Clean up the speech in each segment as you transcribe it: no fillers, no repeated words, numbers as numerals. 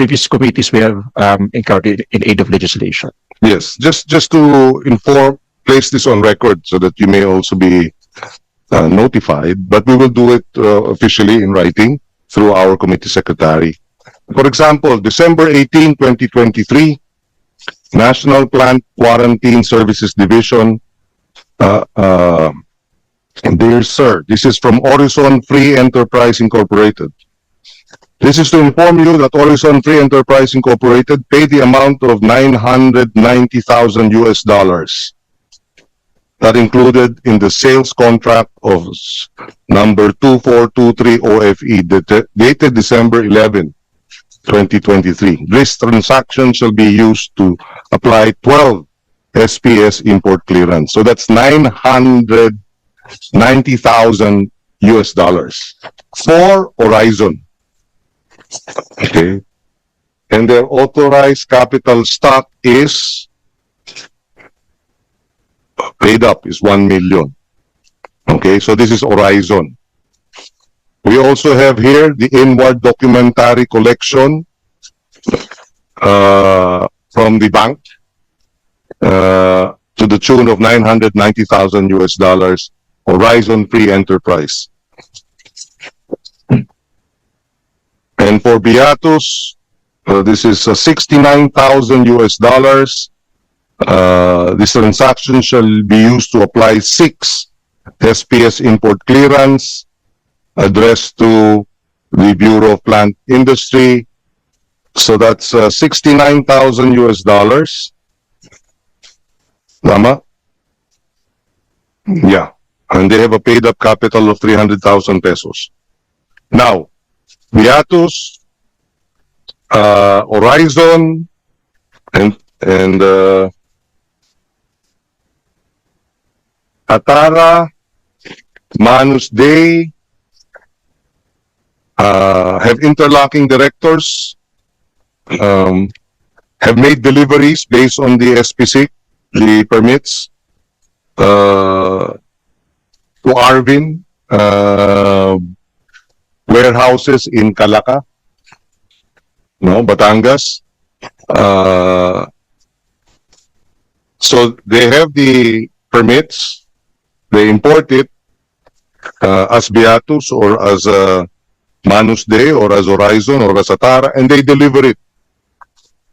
previous committees we have encountered in aid of legislation. Yes, just to place this on record so that you may also be notified, but we will do it officially in writing through our committee secretary. For example, December 18, 2023, National Plant Quarantine Services Division. Dear Sir, this is from Horizon Free Enterprise Incorporated. This is to inform you that Horizon Free Enterprise Incorporated paid the amount of $990,000 US. That included in the sales contract of number 2423 OFE dated December 11, 2023. This transaction shall be used to apply 12 SPS import clearance. So that's $990,000 US for Horizon. Okay. And their authorized capital stock is paid up is 1 million. Okay, so this is Horizon. We also have here the inward documentary collection from the bank to the tune of $990,000 US, Horizon Free Enterprise. And for Beatus, this is $69,000 US. This transaction shall be used to apply 6 SPS import clearance addressed to the Bureau of Plant Industry. So that's $69,000 US. Lama? Yeah. And they have a paid up capital of 300,000 pesos. Now, Beatus, Horizon, and Atara, Manus Day, have interlocking directors, have made deliveries based on the SPC, the permits, to Arvin, warehouses in Calaca, no, Batangas. So they have the permits, they import it as Beatus or as Manus Day or as Horizon or as Atara, and they deliver it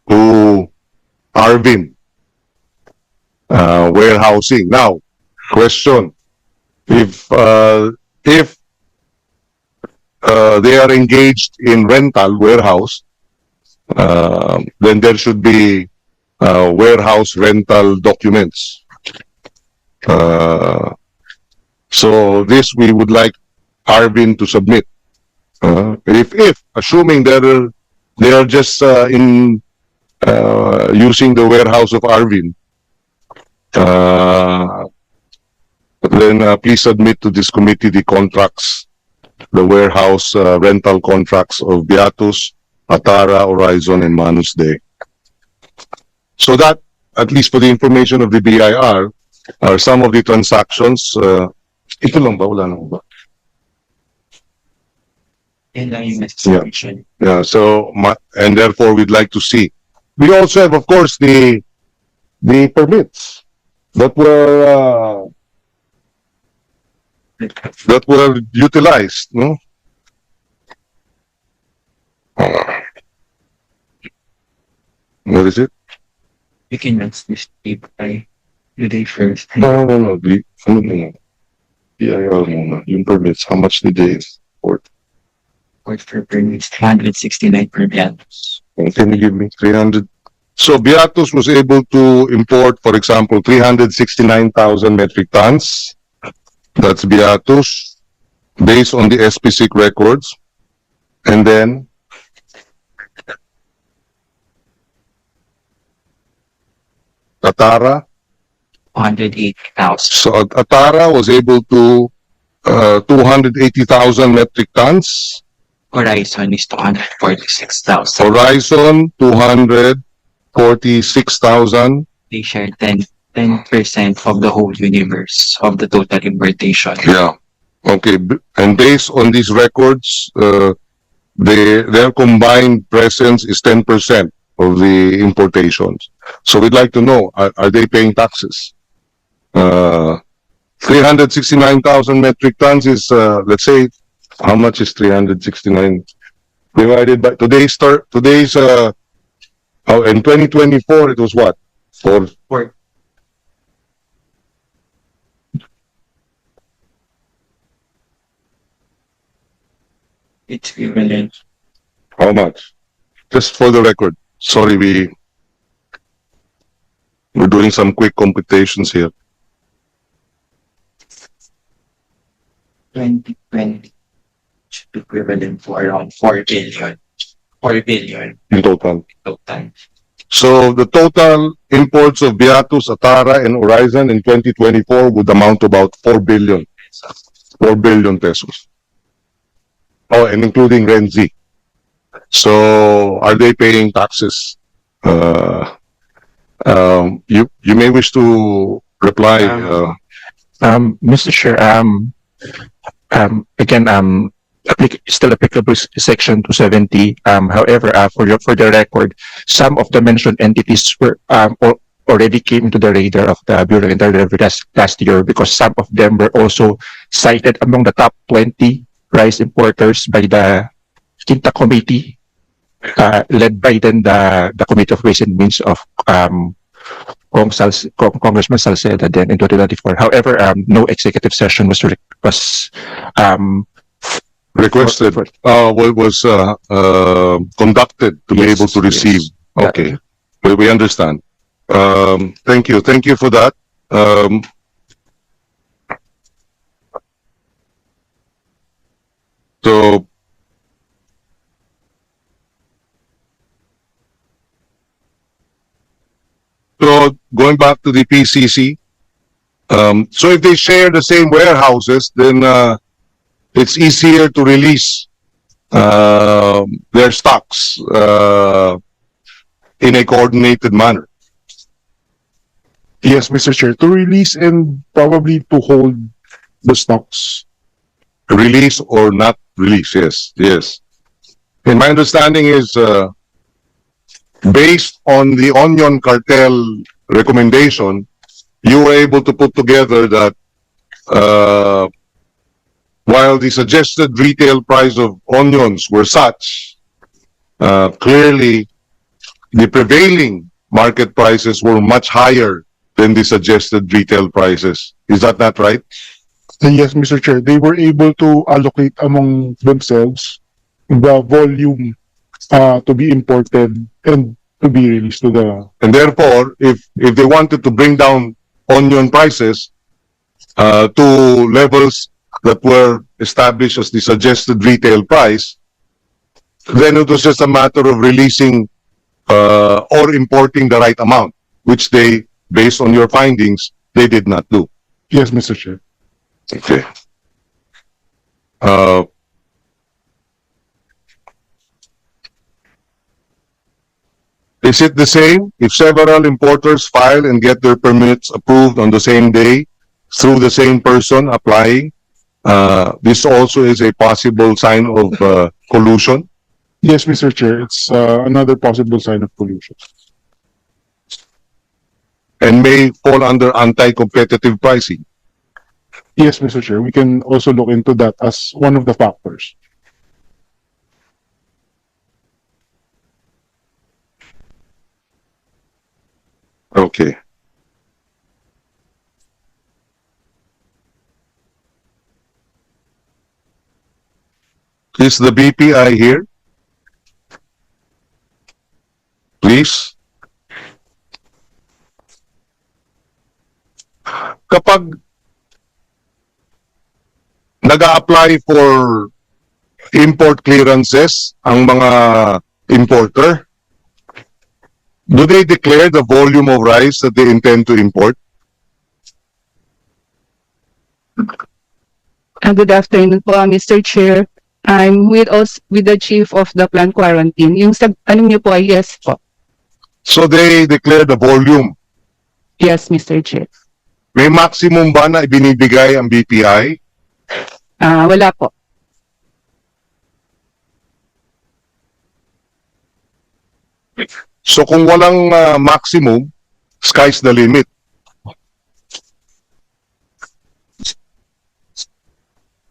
to Arvin warehousing. Now, question: if they are engaged in rental warehouse, then there should be warehouse rental documents. So this we would like Arvin to submit. If assuming they are just in using the warehouse of Arvin, then please submit to this committee the contracts, the warehouse rental contracts of Beatus, Atara, Horizon, and Manus Day. So that, at least for the information of the BIR, are some of the transactions. Ito lang ba? Wala nang ba? Yeah. So, and therefore, we'd like to see. We also have, of course, the permits that were utilized, no? What is it? You can match this tape by the day first. No. BIR muna. Yung permits, how much did they import? For permits, 169 per Beatus. Can you give me 300? So Beatus was able to import, for example, 369,000 metric tons. That's Beatus, based on the SPC records. And then Atara. 108,000. So Atara was able to 280,000 metric tons. Horizon is 246,000. Horizon 246,000. They share 10% of the whole universe of the total importation. Yeah. Okay. And based on these records, their combined presence is 10% of the importations. So we'd like to know, are they paying taxes? 369,000 metric tons is, let's say, how much is 369 divided by today's, in 2024, it was what? For it's equivalent. How much? Just for the record. Sorry, we're doing some quick computations here. 2020 should be equivalent to around 4 billion. 4 billion In total. total. So the total imports of Beatus, Atara, and Horizon in 2024 would amount to about 4 billion. 4 billion pesos. Oh, and including Renzi. So are they paying taxes? You may wish to reply. Mr. Chair, again, still applicable section 270. However, for the record, some of the mentioned entities were already came into the radar of the Bureau of Internal Revenue last year, because some of them were also cited among the top 20 rice importers by the Quinta Committee, led by then the Committee of Ways and Means of Congressman Salceda then in 2024. However, no executive session was Requested, was conducted to be Yes, able to receive. yes. Okay, we understand. Thank you for that. So going back to the PCC, so if they share the same warehouses, then it's easier to release their stocks in a coordinated manner. Yes, Mr. Chair, to release and probably to hold the stocks. Release or not release, yes. And my understanding is, based on the onion cartel recommendation, you were able to put together that while the suggested retail price of onions were such, clearly the prevailing market prices were much higher than the suggested retail prices. Is that not right? Yes, Mr. Chair, they were able to allocate among themselves the volume to be imported and to be released to the... And therefore, if they wanted to bring down onion prices to levels that were established as the suggested retail price, then it was just a matter of releasing or importing the right amount, which they, based on your findings, they did not do. Yes, Mr. Chair. Okay. Is it the same if several importers file and get their permits approved on the same day through the same person applying? This also is a possible sign of collusion. Yes, Mr. Chair, it's another possible sign of pollution. And may fall under anti-competitive pricing. Yes, Mr. Chair, we can also look into that as one of the factors. Okay. Is the BPI here? Please. Kapag nag-a-apply for import clearances ang mga importer, do they declare the volume of rice that they intend to import? Good afternoon po, Mr. Chair. I'm with the chief of the plant quarantine. Yung ano niyo po ay yes po. So they declare the volume. Yes, Mr. Chair. May maximum ba na ibinibigay ang BPI? Wala po. So kung walang maximum, sky's the limit.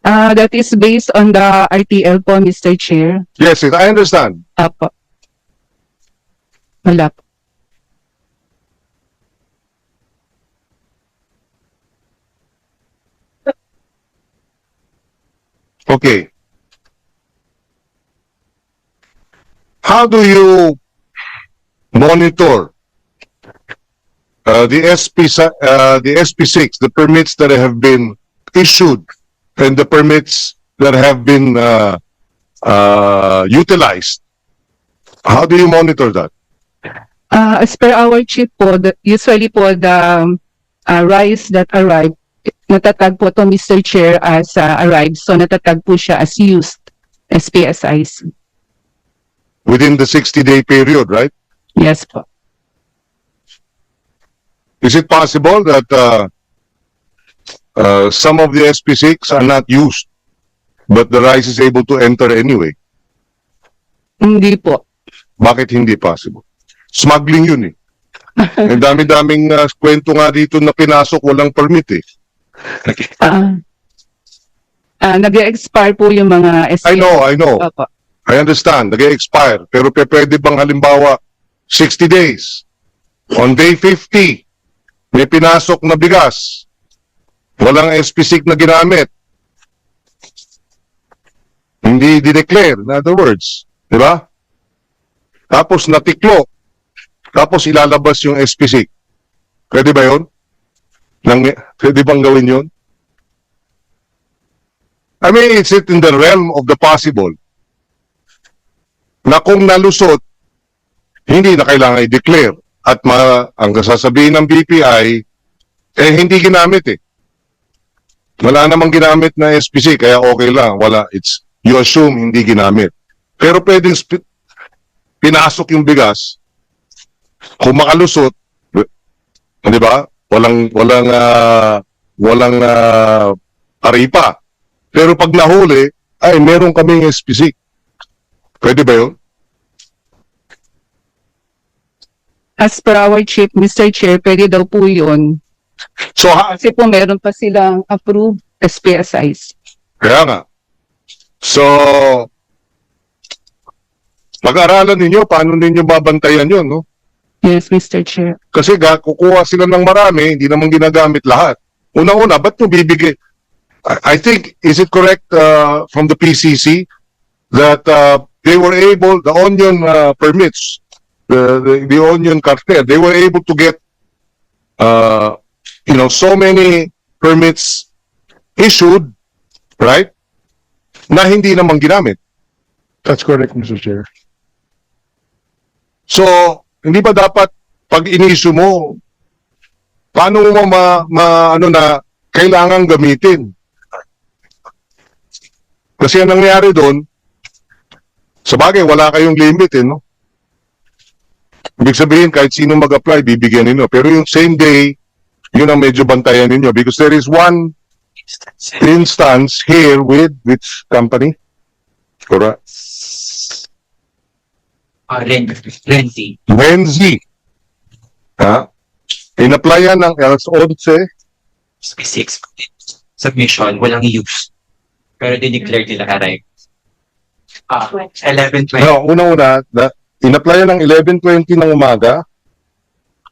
That is based on the RTL po, Mr. Chair. Yes, I understand. Apo. Wala po. Okay. How do you monitor the SP6, the permits that have been issued and the permits that have been utilized? How do you monitor that? As per our chief po, usually po the rice that arrive, natatag po to Mr. Chair as arrived. So natatag po siya as used, SPSIC. Within the 60-day period, right? Yes po. Is it possible that some of the SP6 are not used, but the rice is able to enter anyway? Hindi po. Bakit hindi possible? Smuggling yun eh. Ang dami-daming kwento nga dito na pinasok walang permit eh. Nag-expire po yung mga I know. Opo. I understand. Nag-expire. Pero pwede bang halimbawa 60 days? On day 50, may pinasok na bigas. Walang SP6 na ginamit. Hindi dineclare, in other words. Di ba? Tapos natiklo. Tapos ilalabas yung SP6. Pwede ba yun? Pwede bang gawin yun? I mean, it's in the realm of the possible. Na kung nalusot, hindi na kailangan i-declare. At ang sasabihin ng BPI, hindi ginamit eh. Wala namang ginamit na SPC, kaya okay lang. You assume hindi ginamit. Pero pwedeng pinasok yung bigas, kung makalusot, di ba? Walang taripa. Pero pag nahuli, ay meron kaming SPC. Pwede ba yun? As per our chief, Mr. Chair, pwede daw po yun. So, Kasi po meron pa silang approved SPSIs. kaya nga. So, pag-aralan ninyo, paano ninyo babantayan yun, no? Yes, Mr. Chair. Kasi kukuha sila ng marami, hindi naman ginagamit lahat. Unang-una, ba't nyo bibigay? I think, is it correct from the PCC that they were able, the onion permits, the onion cartel, they were able to get, so many permits issued, right? Na hindi naman ginamit. That's correct, Mr. Chair. So, hindi ba dapat pag in-issue mo, paano mo na kailangan gamitin? Kasi ang nangyari doon, sa bagay, wala kayong limit eh, no? Ibig sabihin, kahit sino mag-apply, bibigyan ninyo. Pero yung same day, yun ang medyo bantayan ninyo. Because there is one instance here with which company? Correct. Renzi. Renzi. Ha? In-applyan ng LS11 Specific submission, walang use. Pero dineclare nila arrive. 11:20 No, una-una, in-applyan ng 11:20 ng umaga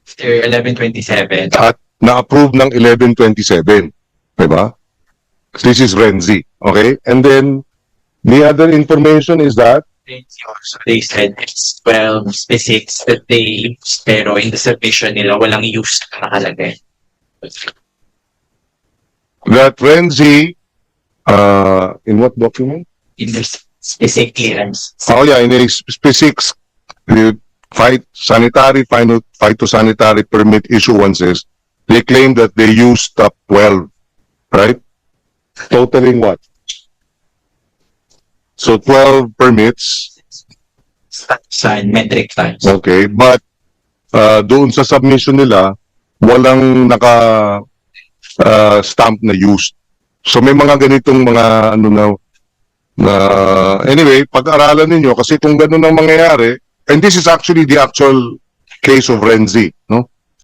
after 11:27. at na-approve ng 11:27. Diba? This is Renzi. Okay? And then, the other information is that Renzi also, they said it's 12 specifics that they use, pero in the submission nila, walang use na nakalagay. Renzi, in what document? In the specific clearance. Oh yeah, in a specific phytosanitary permit issuances, they claim that they used up 12, right? Totaling what? So 12 permits, Sa metric tons. okay, but doon sa submission nila, walang stamp na used. So may mga ganitong mga anyway, pag-aralan ninyo kasi kung ganun ang mangyayari, and this is actually the actual case of Renzi, no?